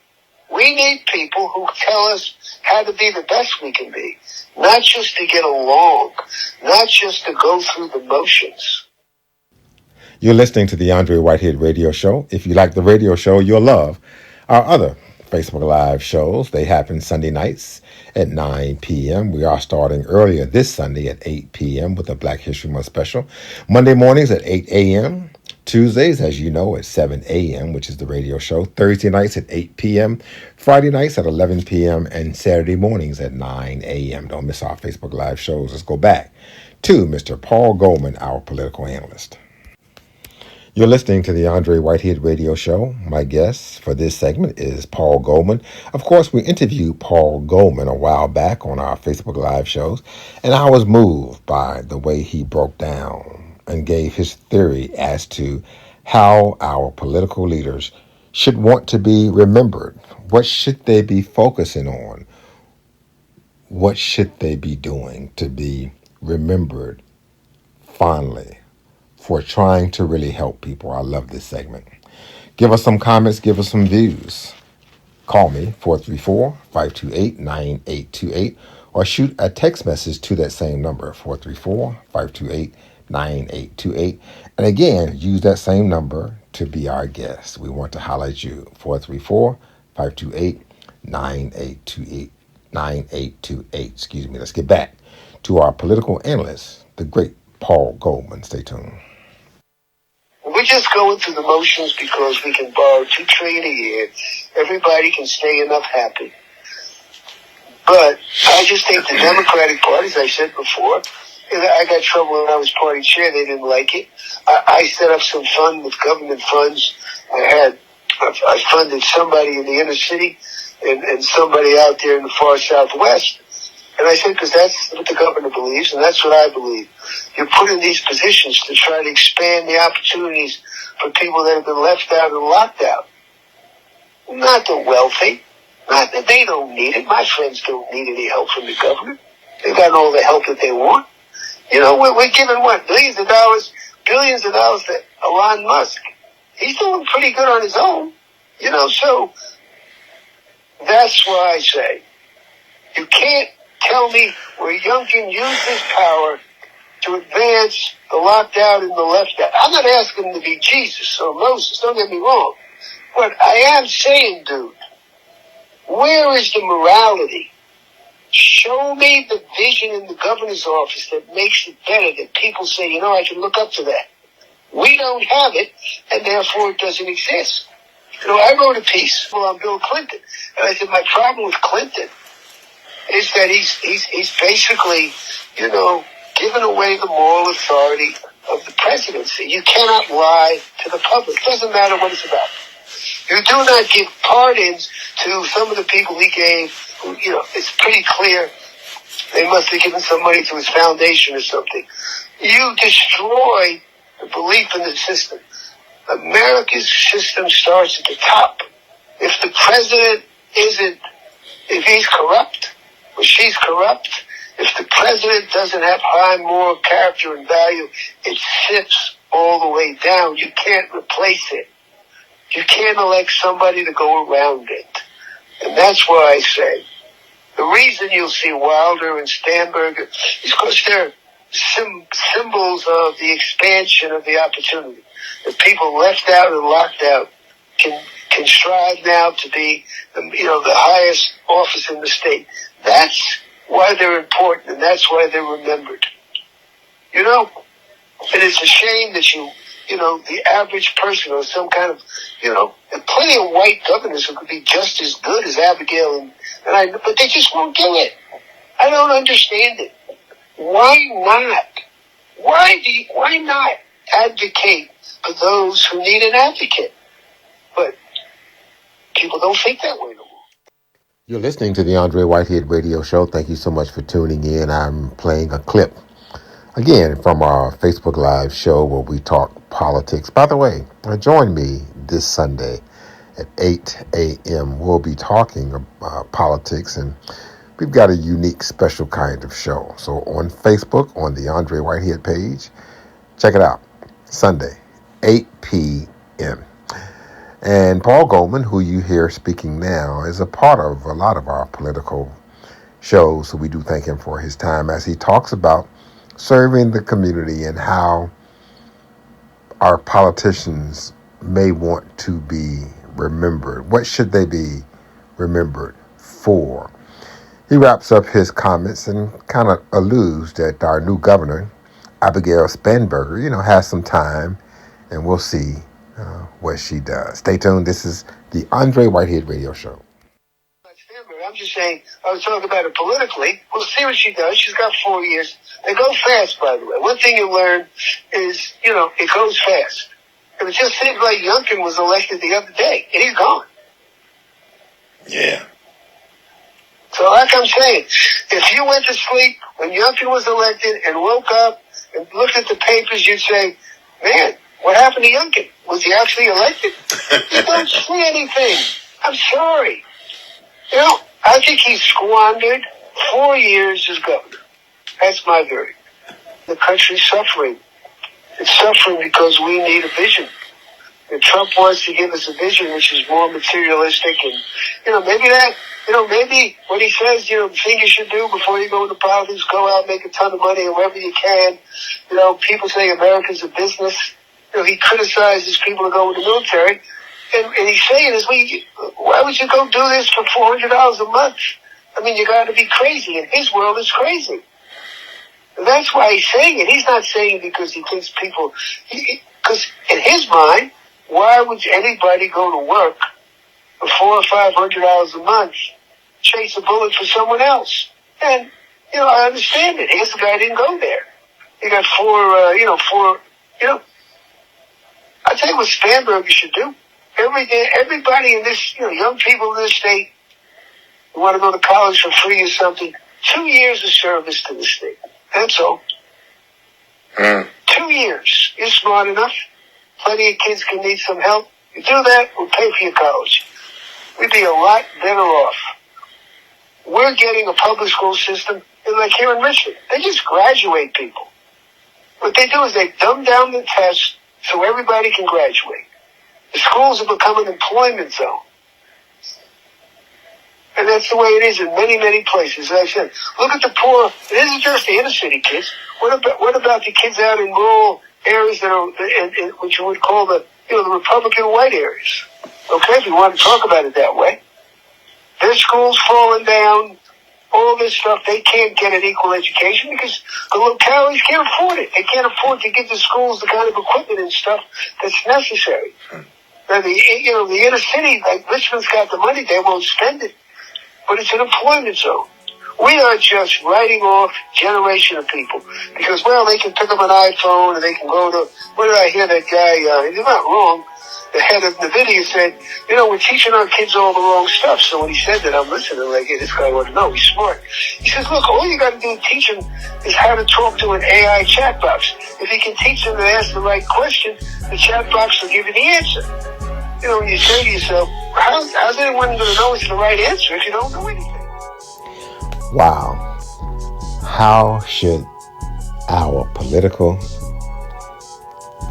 We need people who tell us how to be the best we can be, not just to get along, not just to go through the motions. You're listening to the Andre Whitehead Radio Show. If you like the radio show, you'll love our other Facebook Live shows. They happen Sunday nights at 9 p.m. We are starting earlier this Sunday at 8 p.m. with a Black History Month special. Monday mornings at 8 a.m. Tuesdays, as you know, at 7 a.m., which is the radio show. Thursday nights at 8 p.m. Friday nights at 11 p.m. and Saturday mornings at 9 a.m. Don't miss our Facebook Live shows. Let's go back to Mr. Paul Goldman, our political analyst. You're listening to the Andre Whitehead Radio Show. My guest for this segment is Paul Goldman. Of course, we interviewed Paul Goldman a while back on our Facebook Live shows, and I was moved by the way he broke down and gave his theory as to how our political leaders should want to be remembered. What should they be focusing on? What should they be doing to be remembered fondly for trying to really help people? I love this segment. Give us some comments, give us some views. Call me, 434-528-9828, or shoot a text message to that same number, 434-528-9828. And again, use that same number to be our guest. We want to highlight you, 434-528-9828. 9828. Excuse me. Let's get back to our political analyst, the great Paul Goldman. Stay tuned. We're just going through the motions because we can borrow $2 trillion a year. Everybody can stay enough happy. But I just think the Democratic Party, as I said before, I got trouble when I was party chair. They didn't like it. I set up some fund with government funds. I funded somebody in the inner city and somebody out there in the far southwest. And I said, because that's what the governor believes, and that's what I believe. You're put in these positions to try to expand the opportunities for people that have been left out and locked out. Not the wealthy. Not that they don't need it. My friends don't need any help from the government. They've got all the help that they want. You know, we're giving what? Billions of dollars to Elon Musk. He's doing pretty good on his own. You know, so that's why I say you can't tell me where Youngkin used his power to advance the locked out and the left out. I'm not asking him to be Jesus or Moses, don't get me wrong. But I am saying, dude, where is the morality? Show me the vision in the governor's office that makes it better, that people say, you know, I can look up to that. We don't have it, and therefore it doesn't exist. You know, I wrote a piece on Bill Clinton, and I said my problem with Clinton is that he's basically, you know, given away the moral authority of the presidency. You cannot lie to the public. It doesn't matter what it's about. You do not give pardons to some of the people he gave who, you know, it's pretty clear they must have given some money to his foundation or something. You destroy the belief in the system. America's system starts at the top. If the president if he's corrupt, or she's corrupt, if the president doesn't have high moral character and value, it sits all the way down. You can't replace it. You can't elect somebody to go around it. And that's why I say, the reason you'll see Wilder and Stamberger is because they're symbols of the expansion of the opportunity. The people left out and locked out can strive now to be, you know, the highest office in the state. That's why they're important, and that's why they're remembered. You know, and it's a shame that you know, the average person or some kind of, you know, and plenty of white governors who could be just as good as Abigail, but they just won't do it. I don't understand it. Why not? Why not advocate for those who need an advocate? But people don't think that way no more. You're listening to the Andre Whitehead Radio Show. Thank you so much for tuning in. I'm playing a clip, again, from our Facebook Live show where we talk politics. By the way, join me this Sunday at 8 a.m. We'll be talking about politics, and we've got a unique, special kind of show. So on Facebook, on the Andre Whitehead page, check it out. Sunday, 8 p.m. And Paul Goldman, who you hear speaking now, is a part of a lot of our political shows. So we do thank him for his time as he talks about serving the community and how our politicians may want to be remembered. What should they be remembered for? He wraps up his comments and kind of alludes that our new governor, Abigail Spanberger, has some time, and we'll see what she does. Stay tuned. This is the Andre Whitehead Radio Show. I'm just saying, I was talking about it politically. We'll see what she does. She's got 4 years. They go fast, by the way. One thing you learn is, it goes fast. It just seems like Youngkin was elected the other day, and he's gone. Yeah. So like I'm saying, if you went to sleep when Youngkin was elected and woke up and looked at the papers, you'd say, man, what happened to Youngkin? Was he actually elected? You don't see anything. I'm sorry. I think he squandered 4 years as governor. That's my verdict. The country's suffering. It's suffering because we need a vision. And Trump wants to give us a vision which is more materialistic, and maybe what he says, the thing you should do before you go into politics, go out, make a ton of money, wherever you can. People say America's a business. He criticizes people who go in the military, and he's saying, why would you go do this for $400 a month? I mean, you got to be crazy, and his world is crazy. And that's why he's saying it. He's not saying it because he thinks people, because in his mind, why would anybody go to work for $400 or $500 a month, chase a bullet for someone else? And, I understand it. Here's the guy didn't go there. He got I tell you what Spanberger should do. Everybody in this, young people in this state who want to go to college for free or something, 2 years of service to the state. That's all. 2 years. You're smart enough. Plenty of kids can need some help. You do that, we'll pay for your college. We'd be a lot better off. We're getting a public school system, like here in Richmond. They just graduate people. What they do is they dumb down the test so everybody can graduate. The schools have become an employment zone. And that's the way it is in many, many places. As I said, look at the poor. It isn't just the inner city kids. What about the kids out in rural areas that are, in what you would call the Republican white areas? Okay, if you want to talk about it that way. Their schools falling down, all this stuff. They can't get an equal education because the localities can't afford it. They can't afford to give the schools the kind of equipment and stuff that's necessary. Now, the inner city, like Richmond's got the money, they won't spend it. But it's an employment zone. We are just writing off a generation of people because, they can pick up an iPhone and they can go to, what did I hear that guy, he's not wrong, the head of NVIDIA said, we're teaching our kids all the wrong stuff. So when he said that, I'm listening like, hey, this guy wouldn't know, he's smart. He says, look, all you got to do to teach them is how to talk to an AI chat box. If you can teach them to ask the right question, the chat box will give you the answer. When you say to yourself, how's anyone going to know it's the right answer if you don't know anything? Wow. How should our political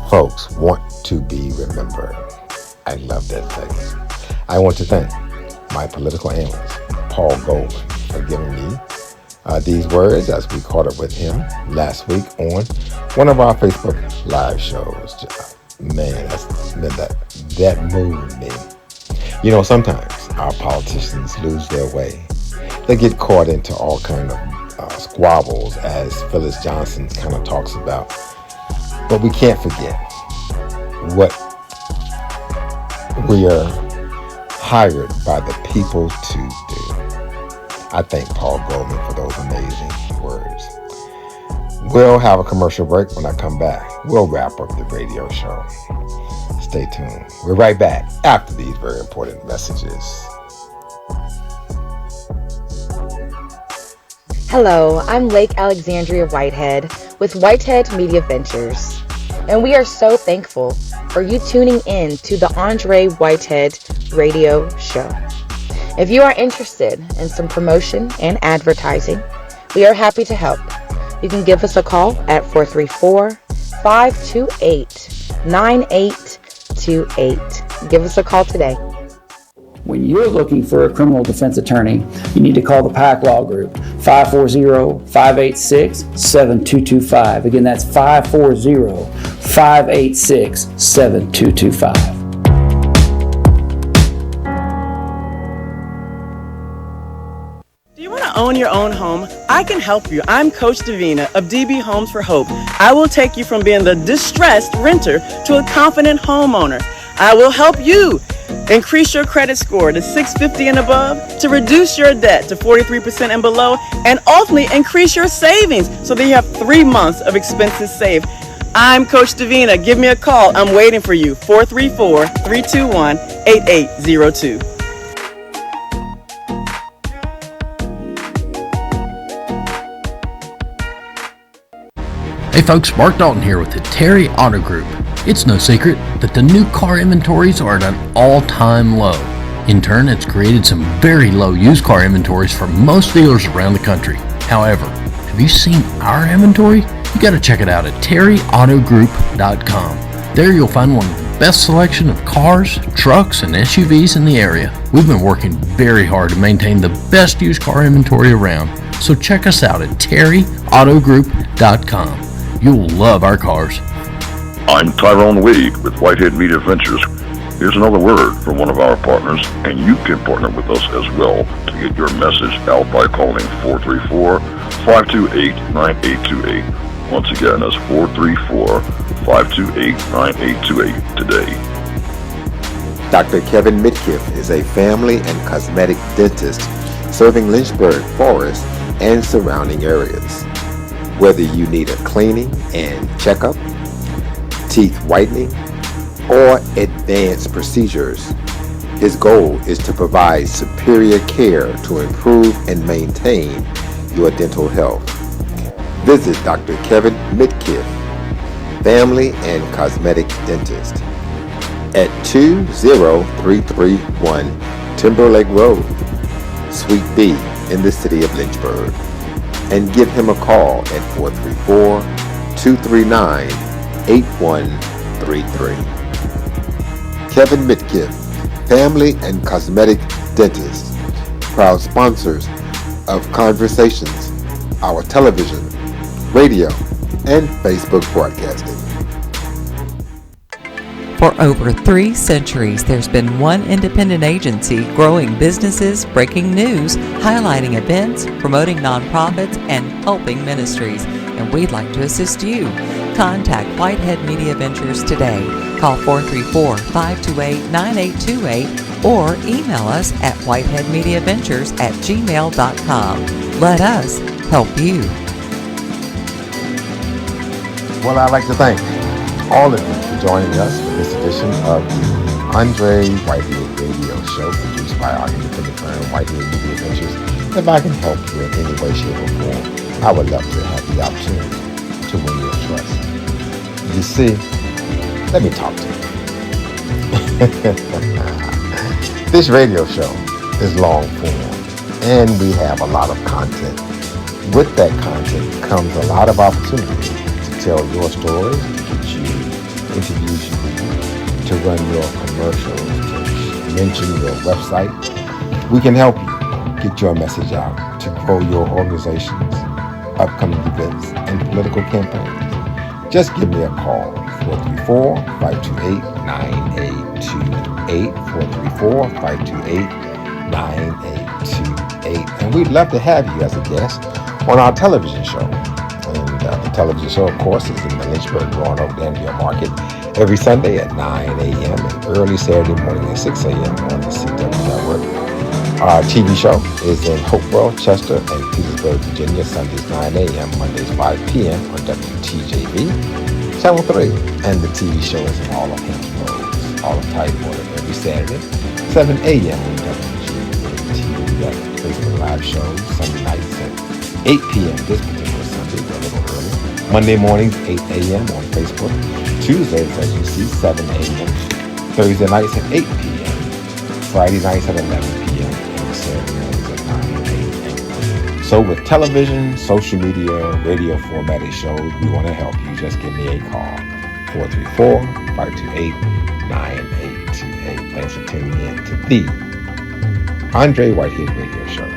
folks want to be remembered? I love that thing. I want to thank my political analyst, Paul Goldman, for giving me these words as we caught up with him last week on one of our Facebook live shows. Man, that moved me. Sometimes our politicians lose their way. They get caught into all kind of squabbles, as Phyllis Johnson kind of talks about. But we can't forget what we are hired by the people to do. I thank Paul Goldman for those amazing words. We'll have a commercial break. When I come back, we'll wrap up the radio show. Stay tuned. We're right back after these very important messages. Hello, I'm Lake Alexandria Whitehead with Whitehead Media Ventures, and we are so thankful for you tuning in to the Andre Whitehead Radio Show. If you are interested in some promotion and advertising, we are happy to help. You can give us a call at 434-528-9828. Give us a call today. When you're looking for a criminal defense attorney, you need to call the Pack Law Group, 540-586-7225. Again, that's 540-586-7225. Do you want to own your own home? I can help you. I'm Coach Davina of DB Homes for Hope. I will take you from being the distressed renter to a confident homeowner. I will help you increase your credit score to 650 and above, to reduce your debt to 43% and below, and ultimately increase your savings so that you have 3 months of expenses saved. I'm Coach Davina. Give me a call. I'm waiting for you. 434-321-8802. Hey folks, Mark Dalton here with the Terry Auto Group. It's no secret that the new car inventories are at an all-time low. In turn, it's created some very low used car inventories for most dealers around the country. However, have you seen our inventory? You gotta check it out at terryautogroup.com. There you'll find one of the best selection of cars, trucks, and SUVs in the area. We've been working very hard to maintain the best used car inventory around, so check us out at terryautogroup.com. You'll love our cars. I'm Tyrone Wade with Whitehead Media Ventures. Here's another word from one of our partners, and you can partner with us as well to get your message out by calling 434-528-9828. Once again, that's 434-528-9828 today. Dr. Kevin Midkiff is a family and cosmetic dentist serving Lynchburg, Forest, and surrounding areas. Whether you need a cleaning and checkup, teeth whitening, or advanced procedures, his goal is to provide superior care to improve and maintain your dental health. Visit Dr. Kevin Midkiff, Family and Cosmetic Dentist, at 20331 Timberlake Road, Suite B in the city of Lynchburg, and give him a call at 434-239-8133. Kevin Midkiff, Family and Cosmetic Dentist, proud sponsors of Conversations, our television, radio, and Facebook broadcasting. For over 3 centuries, there's been one independent agency growing businesses, breaking news, highlighting events, promoting nonprofits, and helping ministries. And we'd like to assist you. Contact Whitehead Media Ventures today. Call 434-528-9828 or email us at whiteheadmediaventures@gmail.com. Let us help you. Well, I'd like to thank all of you for joining us for this edition of the Andre Whitehead Radio Show, produced by our independent firm, Whitehead Media Ventures. If I can help you in any way, shape, or form, I would love to have the opportunity to win your trust. You see, let me talk to you. This radio show is long form, and we have a lot of content. With that content comes a lot of opportunity to tell your stories, to get you interviews you need, to run your commercials, to mention your website. We can help you get your message out, to grow your organizations, upcoming events, and political campaigns. Just give me a call, 434-528-9828, 434-528-9828. And we'd love to have you as a guest on our television show. And the television show, of course, is in the Lynchburg, Roanoke, Danville market every Sunday at 9 a.m. and early Saturday morning at 6 a.m. on the CW Network. Our TV show is in Hopewell, Chester, and Petersburg, Virginia, Sundays 9 a.m., Mondays 5 p.m. on WTJV, Channel 3. And the TV show is in all of Hampton Roads, all of Tidewater, every Saturday, 7 a.m. on WGTV. Facebook Live shows Sunday nights at 8 p.m. this particular Sunday, a little early. Monday mornings, 8 a.m. on Facebook. Tuesdays, as you see, 7 a.m. Thursday nights at 8 p.m. Friday nights at 11 p.m. and Saturday mornings at 9 a.m. So with television, social media, radio formatted shows, we want to help you. Just give me a call, 434-528-9828. Thanks for tuning in to the Andre Whitehead Radio Show.